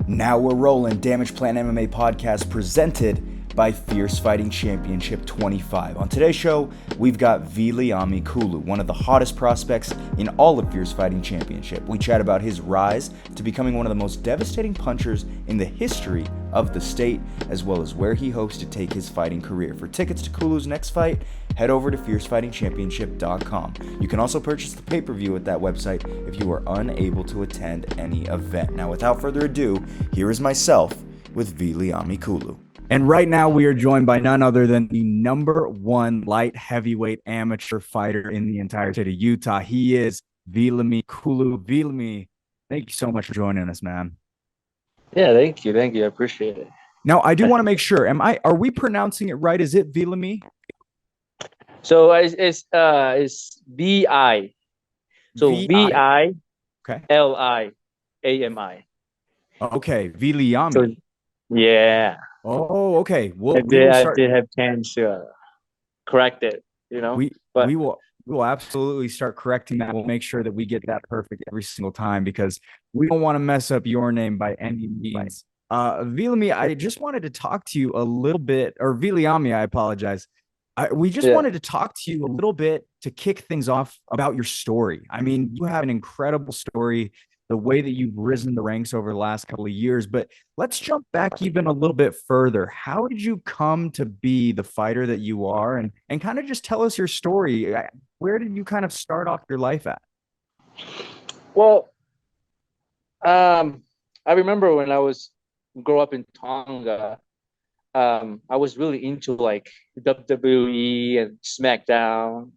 Now we're rolling. Damage Plan MMA podcast presented by Fierce Fighting Championship 25. On today's show, we've got Viliami Kulu, one of the hottest prospects in all of Fierce Fighting Championship. We chat about his rise to becoming one of the most devastating punchers in the history of the state, as well as where he hopes to take his fighting career. For tickets to Kulu's next fight, head over to fiercefightingchampionship.com. You can also purchase the pay-per-view at that website if you are unable to attend any event. Now, without further ado, here is myself with Viliami Kulu. And right now we are joined by none other than the number one light heavyweight amateur fighter in the entire state of Utah. He is Viliami Kulu. Viliami, thank you so much for joining us, man. Yeah, thank you. I appreciate it. Now, I do want to make sure, are we pronouncing it right? Is it Viliami? So it's V-I. So V-I, okay. L-I-A-M-I. Okay, Viliami. So, yeah. Oh, okay. I did have chance to correct it, you know. We will absolutely start correcting that. We'll make sure that we get that perfect every single time because we don't want to mess up your name by any means. Viliami, I just wanted to talk to you a little bit, or Viliami, I apologize. We just wanted to talk to you a little bit to kick things off about your story. I mean, you have an incredible story, the way that you've risen the ranks over the last couple of years, but let's jump back even a little bit further. How did you come to be the fighter that you are? And kind of just tell us your story. Where did you kind of start off your life at? Well, I remember when I grew up in Tonga, I was really into like WWE and SmackDown.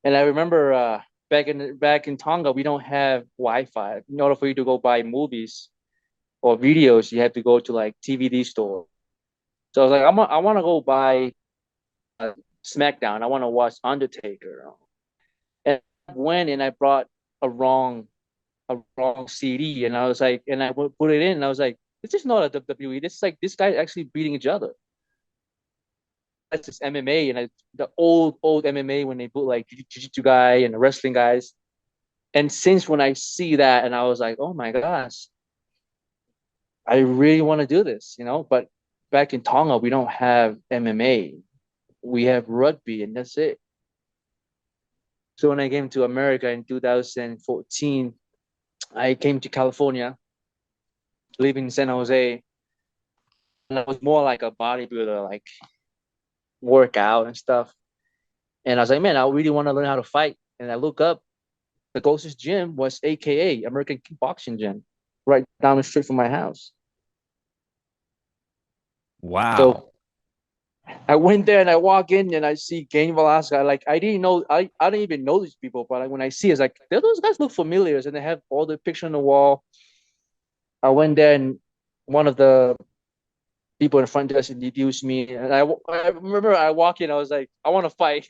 And I remember back in Tonga, we don't have Wi-Fi. In order for you to go buy movies or videos, you have to go to like DVD store. So I was like, I want to go buy SmackDown. I want to watch Undertaker. And I went and I brought a wrong CD, and I was like, and I put it in, and I was like, this is not a WWE. This is like this guy actually beating each other. That's just MMA, and the old MMA when they put like jiu-jitsu guy and the wrestling guys. And since when I see that, and I was like, oh my gosh, I really want to do this, you know. But back in Tonga, we don't have MMA. We have rugby, and that's it. So when I came to America in 2014, I came to California, living in San Jose, and I was more like a bodybuilder, like workout and stuff. And I was like, man, I really want to learn how to fight. And I look up, the closest gym was AKA, American Kickboxing Gym, right down the street from my house. Wow. So I went there and I walk in and I see Cain Velasquez. Like I didn't even know these people, but like, when I see it's like those guys look familiar, and they have all the picture on the wall. I went there and one of the people in the front desk introduced me, and I remember I walk in, I was like, I want to fight.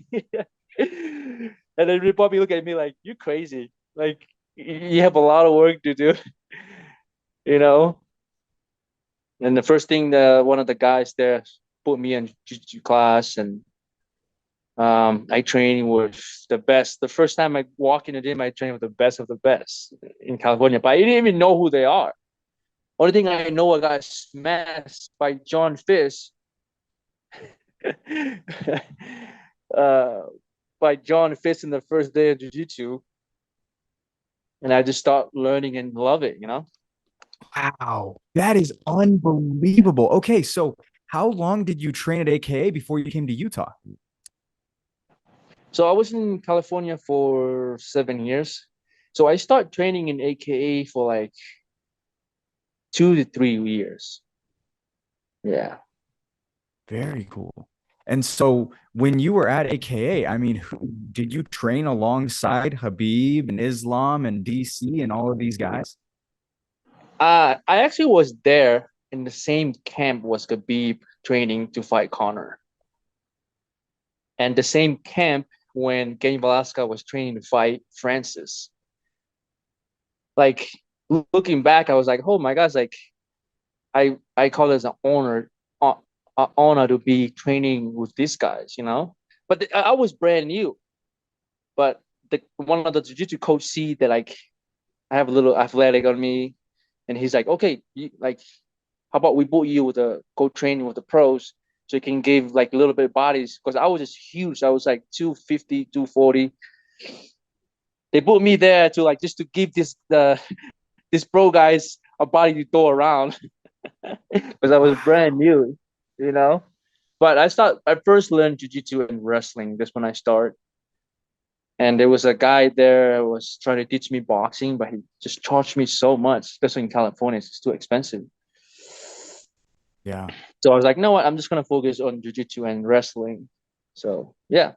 And then they probably look at me like, you're crazy. Like you have a lot of work to do, you know? And the first thing one of the guys there put me in jiu-jitsu class, and I trained with the best. The first time I walk in the gym, I trained with the best of the best in California, but I didn't even know who they are. Only thing I know, I got smashed by John Fish. By John Fish in the first day of jiu-jitsu. And I just start learning and love it, you know? Wow. That is unbelievable. Okay, so how long did you train at AKA before you came to Utah? So I was in California for 7 years. So I started training in AKA for like 2 to 3 years. Yeah. Very cool. And so when you were at AKA, I mean, did you train alongside Habib and Islam and DC and all of these guys? I actually was there in the same camp was Khabib training to fight Conor. And the same camp when Cain Velasquez was training to fight Francis. Like looking back, I was like, oh my gosh, like I call it an honor to be training with these guys, you know. But I was brand new. But one of the jiu-jitsu coach see that like I have a little athletic on me, And he's like, okay, like, how about we put you with a go training with the pros so you can give like a little bit of bodies because I was just huge. I was like 250, 240. They put me there to like just to give this pro guys a body to throw around because I was brand Wow. new, you know. But I first learned jiu-jitsu and wrestling. That's when I start. And there was a guy there who was trying to teach me boxing, but he just charged me so much, especially in California. It's too expensive. Yeah. So I was like, no, what? I'm just gonna focus on jiu-jitsu and wrestling. So yeah.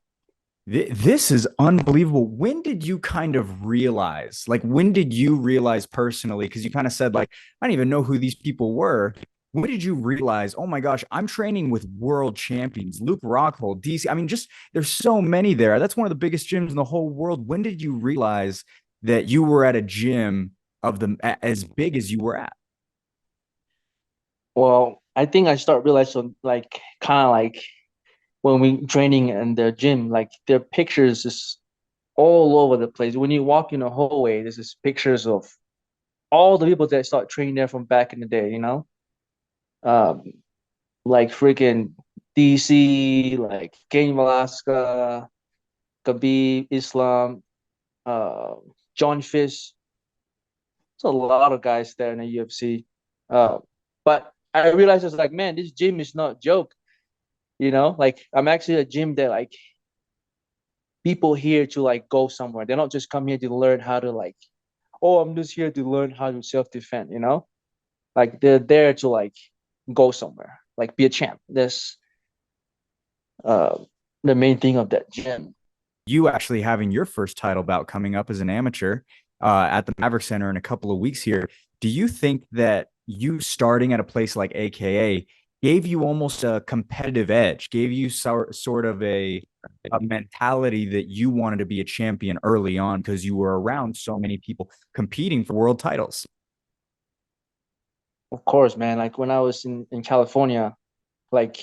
This is unbelievable. When did you kind of realize, like, when did you realize personally? Because you kind of said, like, I don't even know who these people were. When did you realize, oh my gosh, I'm training with world champions, Luke Rockhold, DC? I mean, just there's so many there. That's one of the biggest gyms in the whole world. When did you realize that you were at a gym of the as big as you were at? Well, I think I start realizing like kind of like when we training in the gym, like their pictures is all over the place. When you walk in the hallway, there's just pictures of all the people that start training there from back in the day, you know? Um, like freaking DC, like Cain Velasquez, Khabib, Islam, uh, John Fish. There's a lot of guys there in the UFC. But I realized it's like, man, this gym is not a joke. You know, like I'm actually a gym that like people here to like go somewhere. They're not just come here to learn how to like, oh, I'm just here to learn how to self-defend, you know? Like they're there to like go somewhere, like be a champ. That's uh the main thing of that gym. You actually having your first title bout coming up as an amateur at the Maverick Center in a couple of weeks here. Do you think that you starting at a place like AKA gave you almost a competitive edge, gave you sort of a mentality that you wanted to be a champion early on because you were around so many people competing for world titles? Of course, man. Like when I was in California, like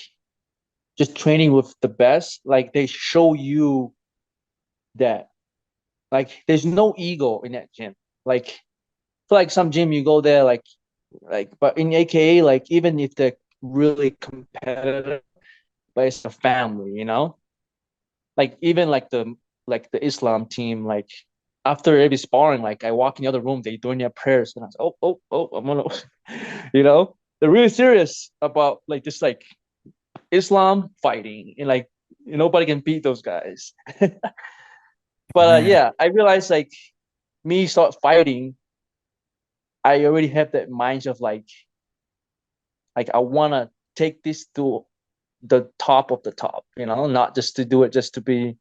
just training with the best, like they show you that like there's no ego in that gym. Like for like some gym you go there like but in AKA like even if they're really competitive, but it's a family, you know? Like even like the Islam team, like after every sparring, like I walk in the other room, they doing their prayers, and I was I'm gonna, you know, they're really serious about like just like Islam fighting, and like nobody can beat those guys. But Man, yeah, I realized like me start fighting, I already have that mindset of like I wanna take this to the top of the top, you know, not just to do it just to be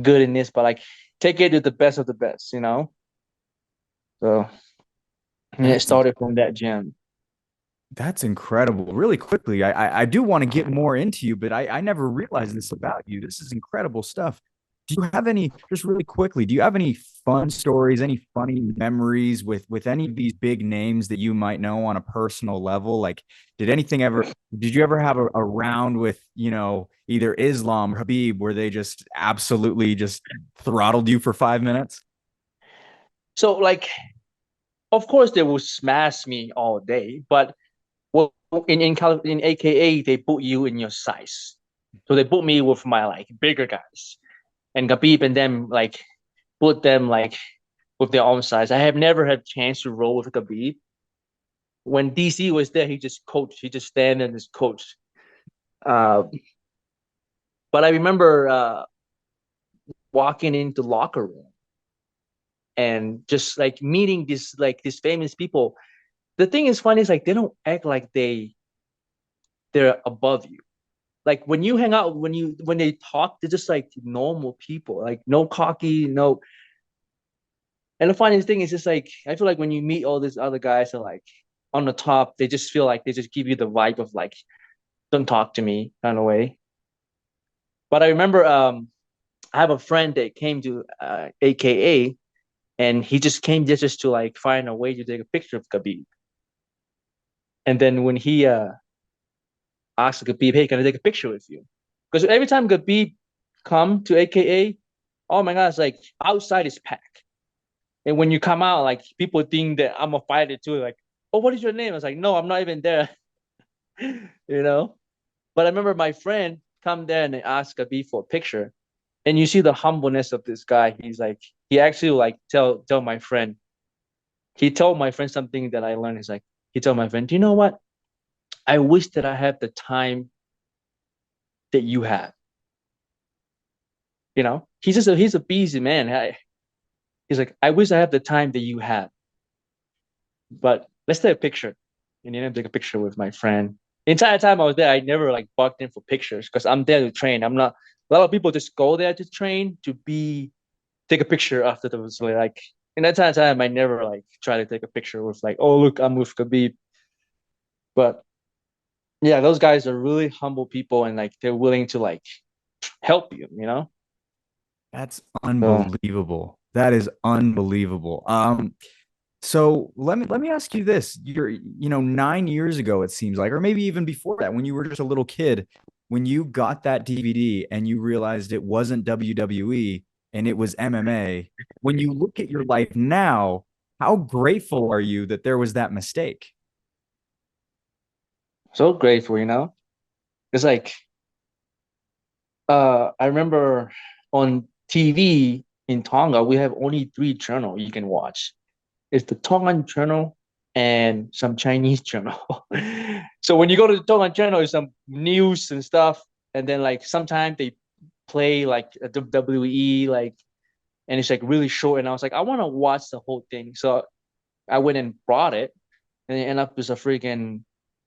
good in this, but like take it to the best of the best, you know. So and it that's started from that gym. That's incredible. Really quickly, I do want to get more into you, but I never realized this about you. This is incredible stuff. Do you have any, just really quickly, do you have any fun stories, any funny memories with any of these big names that you might know on a personal level? Like, did you ever have a round with, either Islam or Habib where they just absolutely just throttled you for 5 minutes? So like of course they will smash me all day, but well in AKA they put you in your size. So they put me with my like bigger guys. And Khabib and them like put them like with their own size. I have never had a chance to roll with Khabib. When DC was there, he just coached. He just stand and just coached. Uh, but I remember walking into the locker room and just like meeting these famous people. The thing is funny is like they don't act like they're above you. Like when you hang out, when they talk, they're just like normal people, like no cocky, no. And the funniest thing is just like I feel like when you meet all these other guys are like on the top, they just feel like they just give you the vibe of like don't talk to me kind of way. But I remember I have a friend that came to AKA and he just came just to like find a way to take a picture of Khabib. And then when he asked Khabib, "Hey, can I take a picture with you?" Because every time Khabib come to AKA, oh my god, it's like outside is packed. And when you come out, like people think that I'm a fighter too. Like, oh, what is your name? I was like, no, I'm not even there. you know. But I remember my friend come there and ask a B for a picture, and you see the humbleness of this guy. He's like, he actually like tell my friend. He told my friend something that I learned. He's like, he told my friend, do you know what? I wish that I had the time that you have. He's a busy man. He's like, I wish I have the time that you have. But let's take a picture. And then I take a picture with my friend. The entire time I was there, I never like bugged in for pictures because I'm there to train. I'm not. A lot of people just go there to train to be take a picture after the was like. In that time, I never like try to take a picture with like, oh look, I'm with Khabib. But yeah, those guys are really humble people and like they're willing to like help you. That's So unbelievable. That is unbelievable. So let me ask you this. 9 years ago, it seems like, or maybe even before that, when you were just a little kid, when you got that DVD and you realized it wasn't WWE and it was MMA, when you look at your life now, how grateful are you that there was that mistake? so grateful. It's like I remember on TV in Tonga, we have only three channel you can watch. It's the Tongan channel and some Chinese channel. So when you go to the Tongan channel, it's some news and stuff, and then like sometimes they play like a WWE, like, and it's like really short. And I was like, I want to watch the whole thing, so I went and brought it, and it ended up as a freaking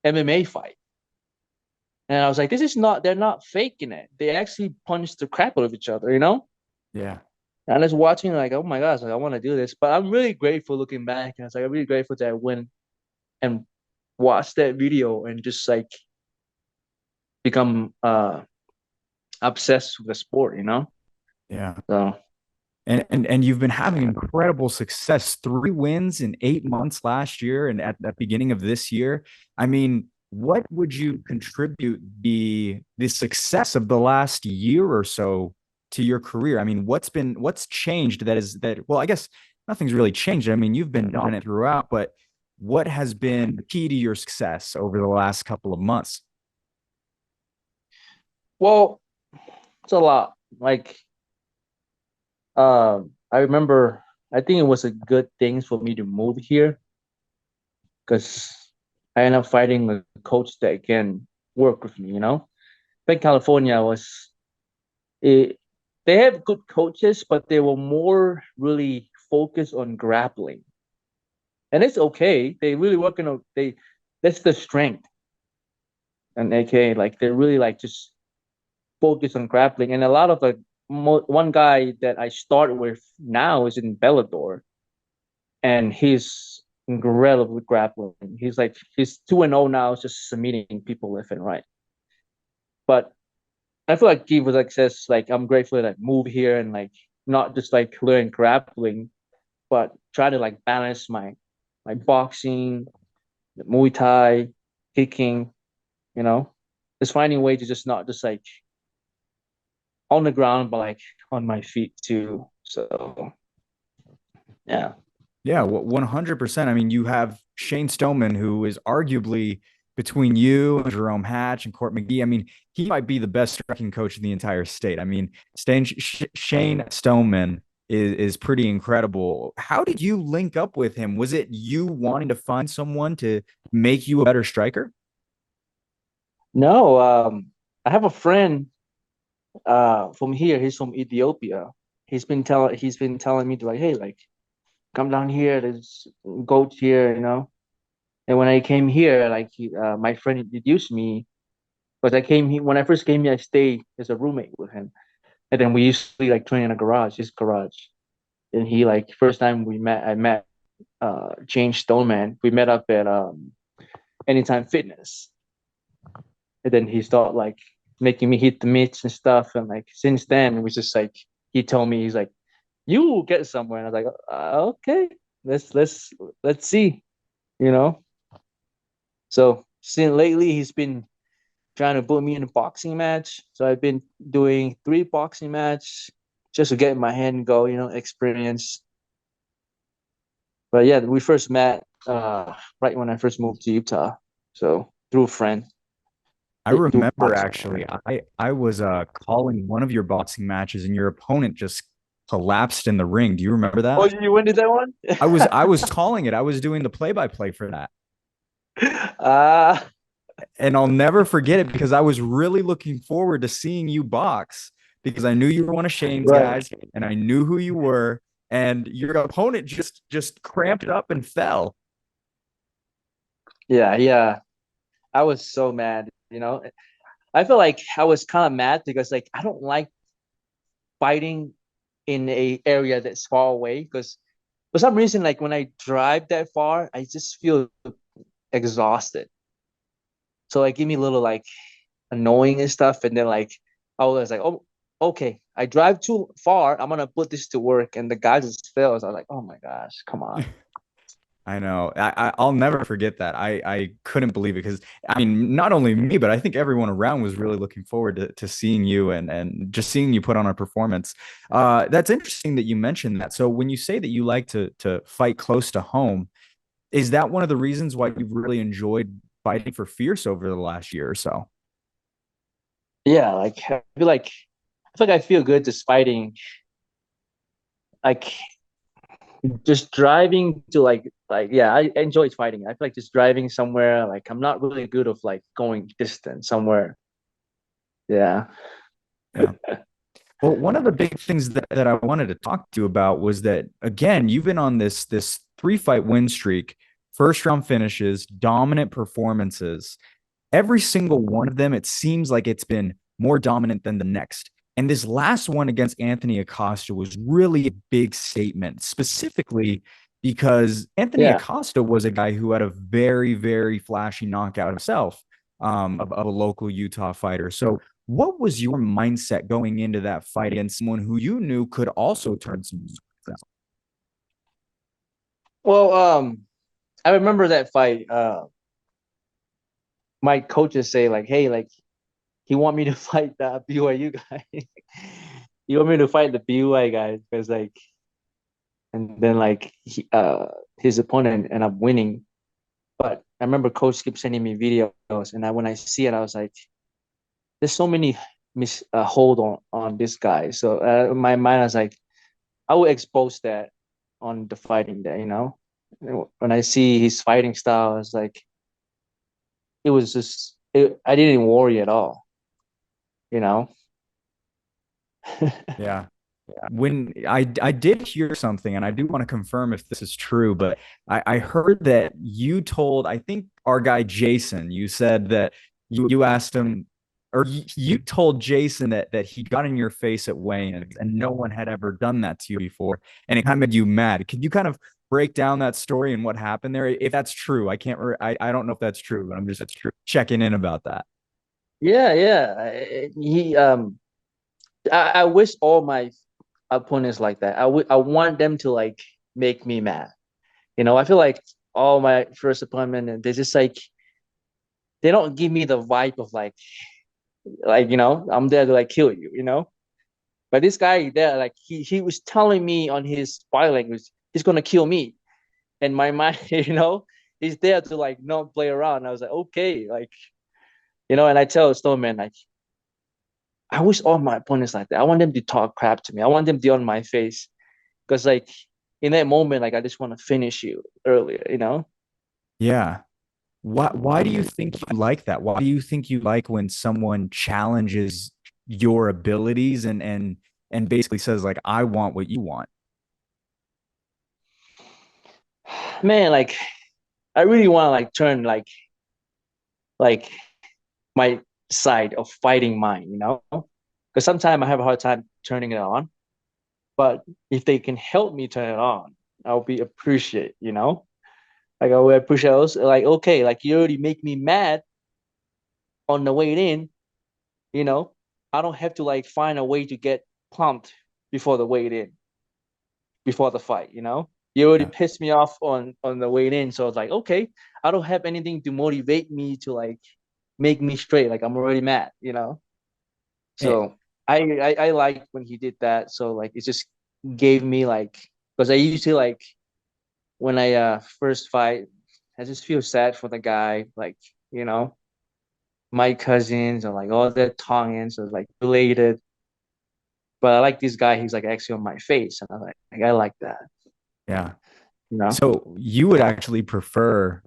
MMA fight. And I was like, this is not, they're not faking it. They actually punch the crap out of each other. Yeah. And I was watching, like, oh my gosh, like, I want to do this. But I'm really grateful looking back. And I was like, I'm really grateful that I went and watched that video and just like become obsessed with the sport. Yeah. So, And you've been having incredible success. 3 wins in 8 months last year and at the beginning of this year. I mean, what would you contribute the success of the last year or so to your career? I mean, what's changed well, I guess nothing's really changed. I mean, you've been on it throughout, but what has been the key to your success over the last couple of months? well, it's a lot. Like, I remember, I think it was a good thing for me to move here because I ended up finding a coach that can work with me. Back in California was it, they have good coaches, but they were more really focused on grappling, and it's okay. They really working on they that's the strength, and AK like they really like just focus on grappling, and a lot of the one guy that I started with now is in Bellator, and he's incredible grappling. He's 2-0 now, just submitting people left and right. But I feel like he was like says like I'm grateful that I moved here and like not just like learn grappling, but try to like balance my boxing, the Muay Thai, kicking, you know, just finding a way to just not just like on the ground, but like on my feet too. So yeah. Yeah, 100%. I mean, you have Shane Stoneman, who is arguably between you and Jerome Hatch and Court McGee. I mean, he might be the best striking coach in the entire state. I mean, Shane Stoneman is pretty incredible. How did you link up with him? Was it you wanting to find someone to make you a better striker? No, I have a friend from here. He's from Ethiopia. He's been telling me to like, hey, like come down here. There's goats here. And when I came here, like my friend introduced me because when I first came here, I stayed as a roommate with him, and then we usually like train in a garage, his garage. And he like first time I met James Stoneman. We met up at Anytime Fitness, and then he started like making me hit the mitts and stuff. And like since then, it was just like he told me he's like, "You will get somewhere." And I was like, "Okay, let's see," you know. So since lately, he's been trying to put me in a boxing match. So I've been doing 3 boxing match just to get my hand go, experience. But yeah, we first met right when I first moved to Utah. So through a friend, I through remember boxing. actually, I was calling one of your boxing matches and your opponent just collapsed in the ring. Do you remember Oh, that? you went to that one? I was calling it. I was doing the play-by-play for that. uh And I'll never forget it because I was really looking forward to seeing you box because I knew you were one of Shane's right. guys and I knew who you were and your opponent just cramped up and fell. Yeah, yeah. I was so mad, I feel like I was kind of mad because like I don't like fighting in a area that's far away because for some reason like when I drive that far, I just feel exhausted. So like give me a little like annoying and stuff. And then like I was like, oh, okay, I drive too far. I'm gonna put this to work. And the guy just fails. I was like, oh my gosh, come on. I know. I'll never forget that. I couldn't believe it because I mean, not only me, but I think everyone around was really looking forward to seeing you and just seeing you put on a performance. That's interesting that you mentioned that. So when you say that you like to fight close to home, is that one of the reasons why you've really enjoyed fighting for Fierce over the last year or so? Yeah, like I feel like I feel good just fighting. Like just driving to like yeah, I enjoy fighting. I feel like just driving somewhere. Like I'm not really good of like going distance somewhere. Yeah. Yeah. Well, one of the big things that I wanted to talk to you about was that again, you've been on this 3 fight win streak, first round finishes, dominant performances. Every single one of them, it seems like it's been more dominant than the next. And this last one against Anthony Acosta was really a big statement, specifically because Anthony Yeah. Acosta was a guy who had a very, very flashy knockout himself, of a local Utah fighter. So, what was your mindset going into that fight against someone who you knew could also turn some success? Well, I remember that fight. My coaches say like, hey, like he want me to fight the BYU guy. He want me to fight the BYU guy because like, and then like his opponent ended up winning. But I remember coach kept sending me videos, and when I see it, I was like, there's so many hold on this guy. So in my mind, I was like, I will expose that on the fighting day. When I see his fighting style, it's like it was just I didn't worry at all. You know. Yeah. When I did hear something, and I do want to confirm if this is true, but I heard that you told, I think our guy Jason, you said that you asked him, or you told Jason that he got in your face at weigh-ins, and no one had ever done that to you before, and it kind of made you mad. Could you kind of break down that story and what happened there? If that's true, I don't know if that's true, but I'm just checking in about that. Yeah, yeah. I wish all my opponents like that. I want them to like make me mad. I feel like all my first opponent, and they just like they don't give me the vibe of like I'm there to like kill you. But this guy there, like he was telling me on his body language, he's gonna kill me, and my mind, he's there to like not play around. I was like, okay, like and I tell Stoneman like I wish all my opponents like that. I want them to talk crap to me. I want them to be on my face because like in that moment, like I just want to finish you earlier. Yeah. Why do you think you like that? Why do you think you like when someone challenges your abilities and basically says like I want what you want? Man, like I really want to like turn like my side of fighting mine. Because sometimes I have a hard time turning it on. But if they can help me turn it on, I'll be appreciate. Like I will appreciate also like okay, like you already make me mad on the way in, you know. I don't have to like find a way to get pumped before the weight in, before the fight. You already Yeah. pissed me off on the way in, so it's like okay, I don't have anything to motivate me to like make me straight. Like I'm already mad. Eh, So I like when he did that. So like it just gave me like because I used to like when I first fight, I just feel sad for the guy. Like, you know, my cousins and like all the Tongans are like related. But I like this guy, he's like actually on my face. And I'm like I like that, Yeah. you know? So you would actually prefer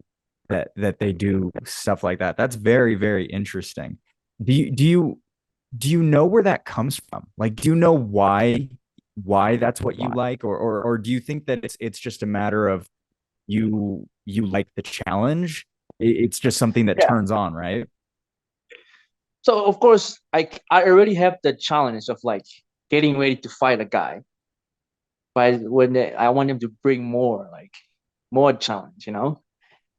that they do stuff like that. That's very, very interesting. Do you know where that comes from? Like, do you know why that's what you like, or do you think that it's just a matter of you like the challenge? It's just something that Yeah. turns on, right? So of course I already have the challenge of like getting ready to fight a guy. But I want him to bring more, like more challenge, you know,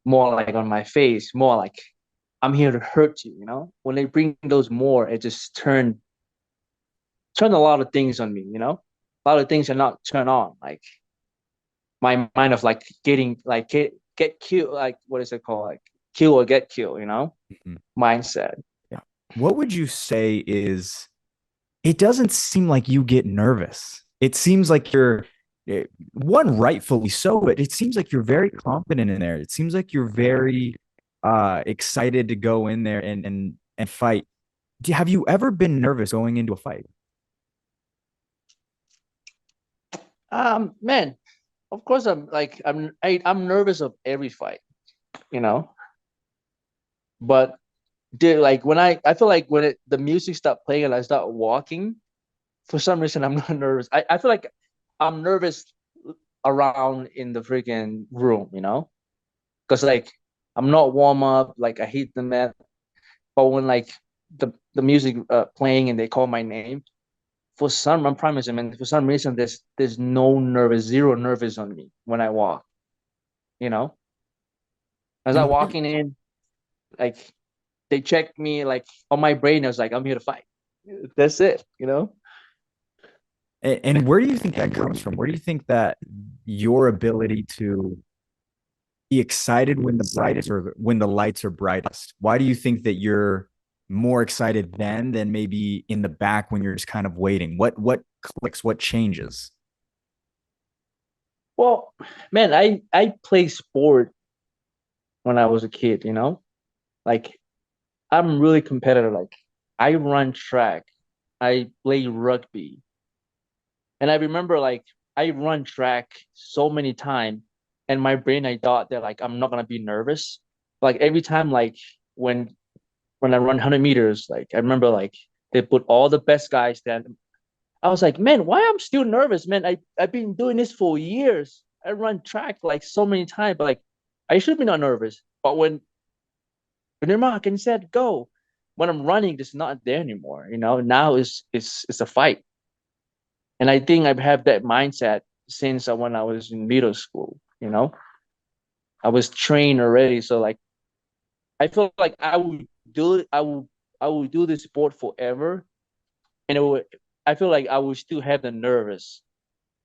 more like on my face, more like I'm here to hurt you, you know. When they bring those more, it just turn a lot of things on me, you know. A lot of things are not turned on, like my mind of like getting like get killed, like what is it called, like kill or get killed, you know, Mhm. mindset. Yeah. What would you say is it doesn't seem like you get nervous. It seems like you're one rightfully so, but it seems like you're very confident in there. It seems like you're very excited to go in there and fight. Have you ever been nervous going into a fight? Man, of course I'm nervous of every fight, you know, but dude, like when I feel like when the music start playing and I start walking, for some reason I'm not nervous. I feel like I'm nervous around in the freaking room, you know? Because like I'm not warm up, like I hate the mat. But when like the music playing and they call my name, for some I'm promising, man, for some reason there's no nervous, zero nervous on me when I walk, you know? As I And what do walking in, like they check me like on my brain, I was like, I'm here to fight. That's it, you know? and where do you think that comes from? Where do you think that your ability to be excited when the brightest or when the lights are brightest? Why do you think that you're more excited then than maybe in the back when you're just kind of waiting? What clicks? What changes? Well, man, I play sport when I was a kid, you know? Like I'm really competitive. Like I run track, I play rugby. And I remember like I run track so many times and my brain I thought that like I'm not gonna be nervous. Like every time like when when I run 100 meters, like I remember like they put all the best guys there. I was like, man, why I'm still nervous, man? I've been doing this for years. I run track like so many times, but like I should be not nervous. But when your mark and said go, when I'm running, it's not there anymore. You know, now it's a fight. And I think I've had that mindset since when I was in middle school, you know. I was trained already. So like I feel like I will do this sport forever. And I feel like I will still have the nervous.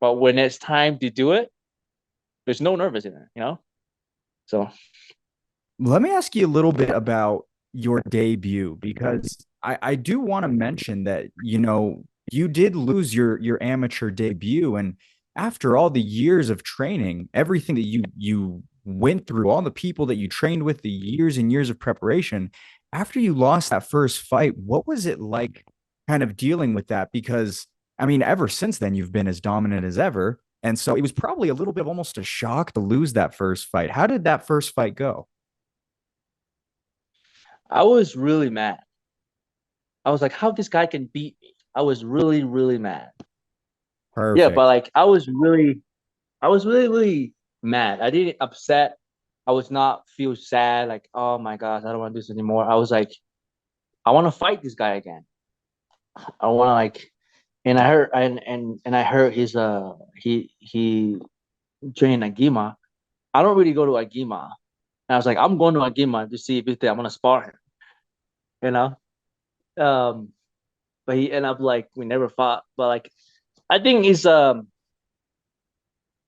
But when it's time to do it, there's no nervous in it, you know? So Let me ask you a little bit about your debut because I do want to mention that, you did lose your amateur debut. And after all the years of training, everything that you went through, all the people that you trained with, the years and years of preparation, after you lost that first fight, what was it like kind of dealing with that? Because I mean, ever since then, you've been as dominant as ever. And so it was probably a little bit of almost a shock to lose that first fight. How did that first fight go? I was really mad. I was like, how this guy can beat me? I was really, really mad. Yeah, but Perfect. like I was really, really mad. I didn't upset. I was not feel sad, like, oh my gosh, I don't want to do this anymore. I was like, I want to fight this guy again. I want to like, and I heard and I heard he trained Agima. I don't really go to Agima. And I was like, I'm going to Agima to see if I'm gonna spar him, you know. Um, but he ended up like we never fought. But like, I think it's so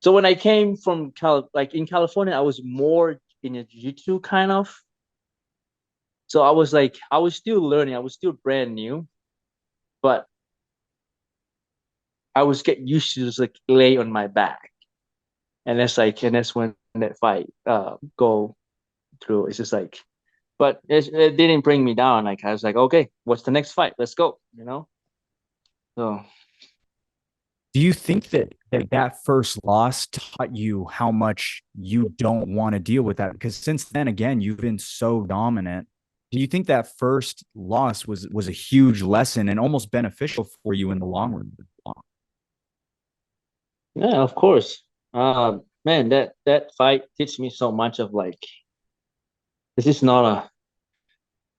when I came from like in California, I was more in a jiu-jitsu kind of. So I was like, I was still learning. I was still brand new, but I was get used to just like lay on my back. And that's when that fight go through. It's just like, but it didn't bring me down. Like I was like, okay, what's the next fight? Let's go. So Do you think that first loss taught you how much you don't want to deal with that? Because since then, again, you've been so dominant. Do you think that first loss was a huge lesson and almost beneficial for you in the long run? yeah, of course. Man, that fight teach me so much of like this is not a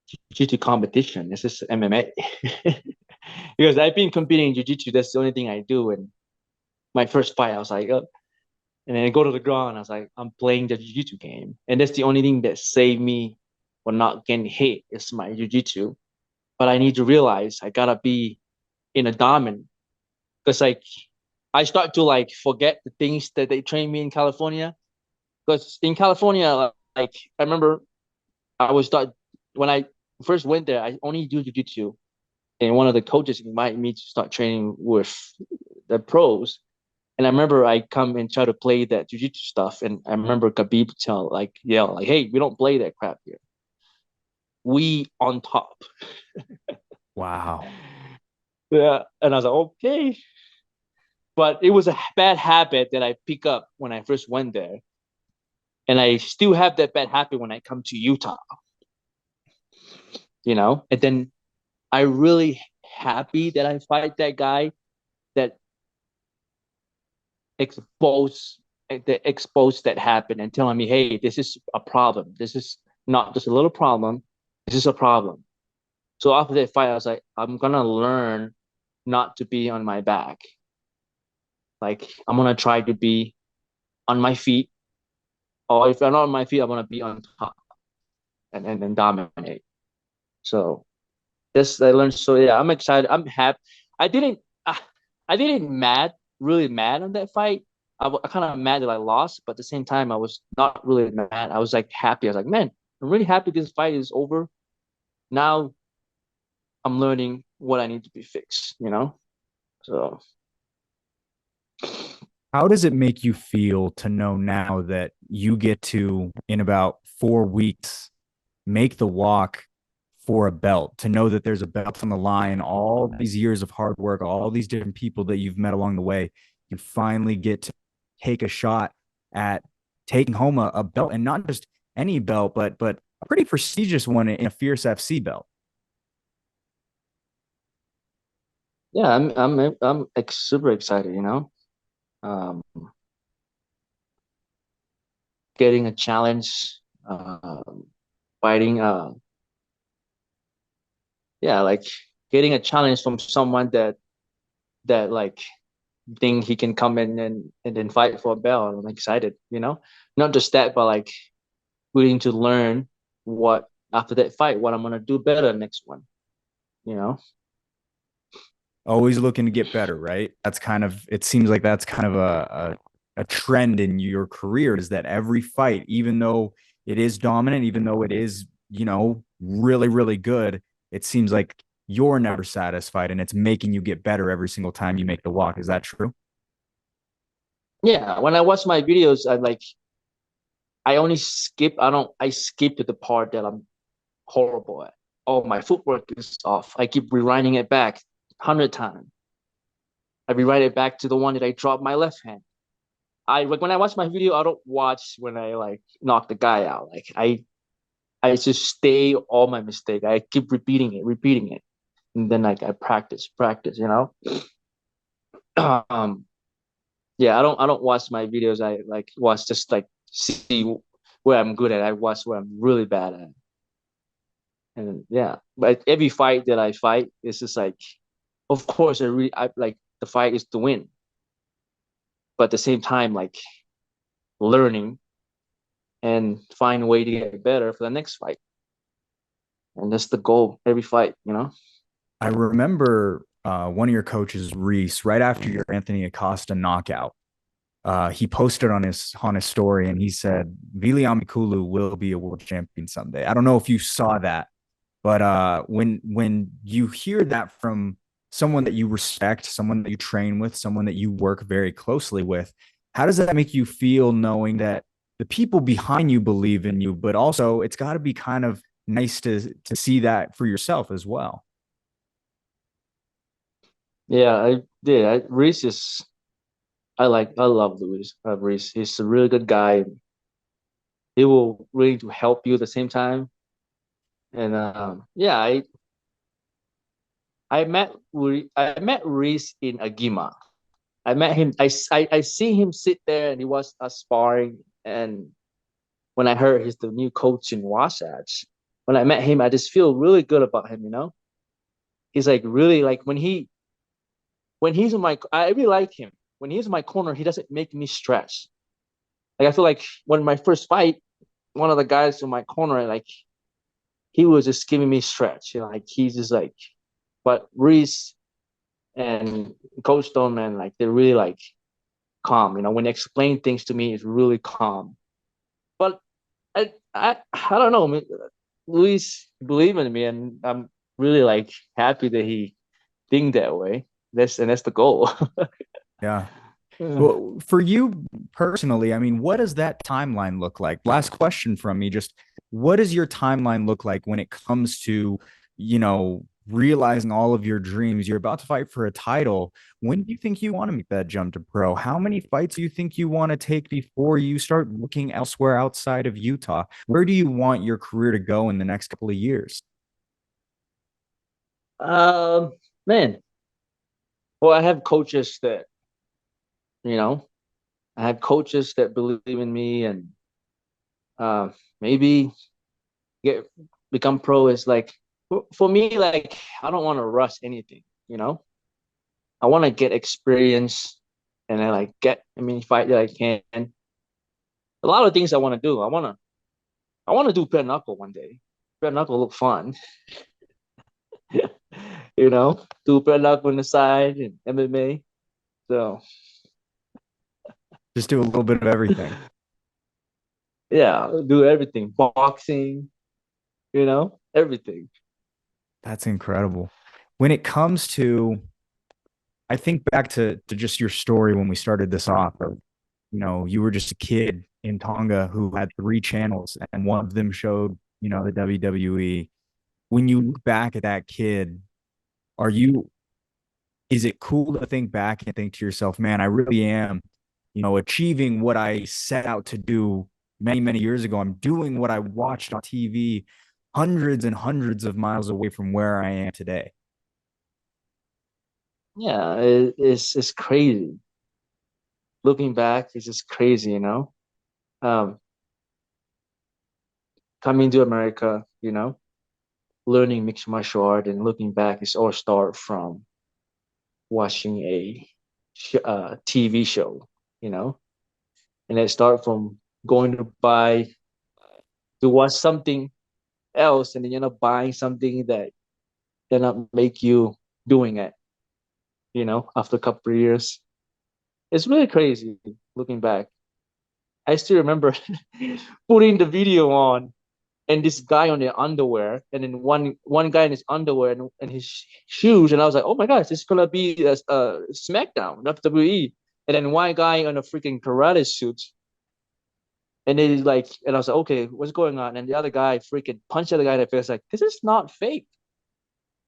jiu-jitsu competition. This is MMA. Because I've been competing in jiu-jitsu. That's the only thing I do. And my first fight, I was like, and then I go to the ground. I was like, I'm playing the jiu-jitsu game, and that's the only thing that saved me from not getting hit is my jiu-jitsu. But I need to realize I gotta be in a dominant because like I start to like forget the things that they train me in California. Because in California, like I remember I was start when I first went there, I only do jiu-jitsu, and one of the coaches invited me to start training with the pros. And I remember I come and try to play that jiu-jitsu stuff, and I remember Khabib yell like, "Hey, we don't play that crap here. We on top." Wow. Yeah, and I was like, okay, but it was a bad habit that I pick up when I first went there, and I still have that bad habit when I come to Utah. And then I really happy that I fight that guy that expose that happened and telling me, hey, this is a problem. This is not just a little problem. This is a problem. So after that fight, I was like, I'm gonna learn not to be on my back. Like I'm gonna try to be on my feet, or if I'm not on my feet, I'm gonna be on top and dominate. So this I learned. So yeah, I'm excited. I'm happy. I didn't. Uh, I didn't really mad on that fight. I kind of mad that I lost, but at the same time, I was not really mad. I was like happy. I was like, man, I'm really happy this fight is over. Now I'm learning what I need to be fixed. So How does it make you feel to know now that you get to, in about 4 weeks, make the walk for a belt, to know that there's a belt on the line, all these years of hard work, all these different people that you've met along the way, you finally get to take a shot at taking home a belt, and not just any belt, but a pretty prestigious one in a Fierce FC belt. yeah, I'm super excited. Um, getting a challenge, fighting. Yeah, like getting a challenge from someone that like think he can come in and then fight for a belt. I'm excited. Not just that, but like willing to learn what after that fight, what I'm gonna do better next one. You know? Always looking to get better, right? That's kind of, it seems like that's kind of a trend in your career, is that every fight, even though it is dominant, even though it is, really, really good, it seems like you're never satisfied and it's making you get better every single time you make the walk. Is that true? Yeah. When I watch my videos, I skip to the part that I'm horrible at. Oh, my footwork is off. I keep rewinding it back 100 times. I rewrite it back to the one that I dropped my left hand. I like when I watch my video, I don't watch when I like knock the guy out. Like I just stay all my mistake. I keep repeating it, and then like I practice. Um, yeah, I don't watch my videos. I like watch just like see where I'm good at. I watch where I'm really bad at, and yeah. But every fight that I fight, it's just like, of course, I like the fight is to win, but at the same time, like learning and find a way to get better for the next fight, and that's the goal every fight. I remember one of your coaches, Reese, right after your Anthony Acosta knockout, he posted on his story and he said, Viliami Kulu will be a world champion someday. I don't know if you saw that, but when you hear that from someone that you respect, someone that you train with, someone that you work very closely with, How does that make you feel knowing that the people behind you believe in you, but also it's got to be kind of nice to see that for yourself as well? Yeah, I did. Reese is I love Luis. Reese. He's a really good guy. He will really to help you at the same time. And yeah, I met Reese in Agima. I met him. I see him sit there, and he was sparring. And when I heard he's the new coach in Wasatch, when I met him, I just feel really good about him. He's like really like when he's in my. I really like him. When he's in my corner, he doesn't make me stress. Like I feel like when my first fight, one of the guys in my corner, like he was just giving me stretch. Like he's just like, but Reese and Coach Stoneman, like they're really like calm. When they explain things to me, it's really calm. But I don't know. I mean, Luis believe in me, and I'm really like happy that he think that way. That's the goal. Yeah. Well, for you personally, I mean, what does that timeline look like? Last question from me, just what does your timeline look like when it comes to, realizing all of your dreams? You're about to fight for a title. When do you think you want to make that jump to pro? How many fights do you think you want to take before you start looking elsewhere outside of Utah? Where do you want your career to go in the next couple of years? Man, well, I have coaches that you know, I have coaches that believe in me, and maybe get become pro is like for me. Like I don't want to rush anything. I want to get experience, and then like get. I mean, fight that I can. A lot of things I want to do. I want to do bare knuckle one day. Bare knuckle look fun. Do bare knuckle on the side and MMA. So Just do a little bit of everything. yeah, do everything. Boxing. Everything. That's incredible. When it comes to, I think back to just your story when we started this off. You were just a kid in Tonga who had three channels, and one of them showed, the WWE. When you look back at that kid, are you, is it cool to think back and think to yourself, man, I really am, achieving what I set out to do many, many years ago. I'm doing what I watched on TV hundreds and hundreds of miles away from where I am today. Yeah, it's crazy. Looking back, it's just crazy. Um, Coming to America, learning mixed martial art and looking back, it's all start from watching a TV show, you know, and it start from going to buy to watch something else, and then you're not buying something that they're not make you doing it, after a couple of years. It's really crazy looking back. I still remember putting the video on and this guy on their underwear, and then one guy in his underwear and his shoes, and I was like, oh my gosh, this is gonna be a SmackDown WWE, and then one guy on a freaking karate suit, and then like, and I was like, okay, what's going on? And the other guy freaking punched the other guy in the face, like, this is not fake,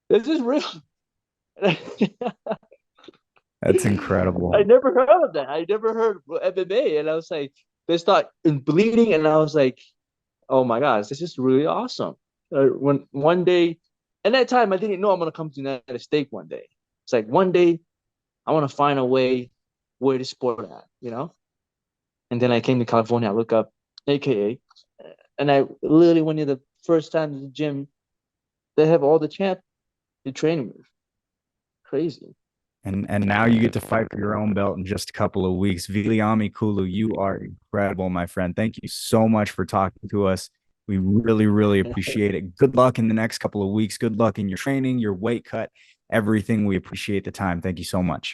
this is real. That's incredible. I never heard of that. I never heard of MMA, and I was like, they start bleeding, and I was like, oh my gosh, this is really awesome. When one day, and that time I didn't know I'm gonna come to the United States one day. It's like one day I want to find a way where to sport at. And then I came to California. I look up AKA, and I literally went to the first time to the gym. They have all the champ to train with. Crazy. And now you get to fight for your own belt in just a couple of weeks. Viliami Kulu, you are incredible, my friend. Thank you so much for talking to us. We really, really appreciate it. Good luck in the next couple of weeks. Good luck in your training, your weight cut, everything. We appreciate the time. Thank you so much.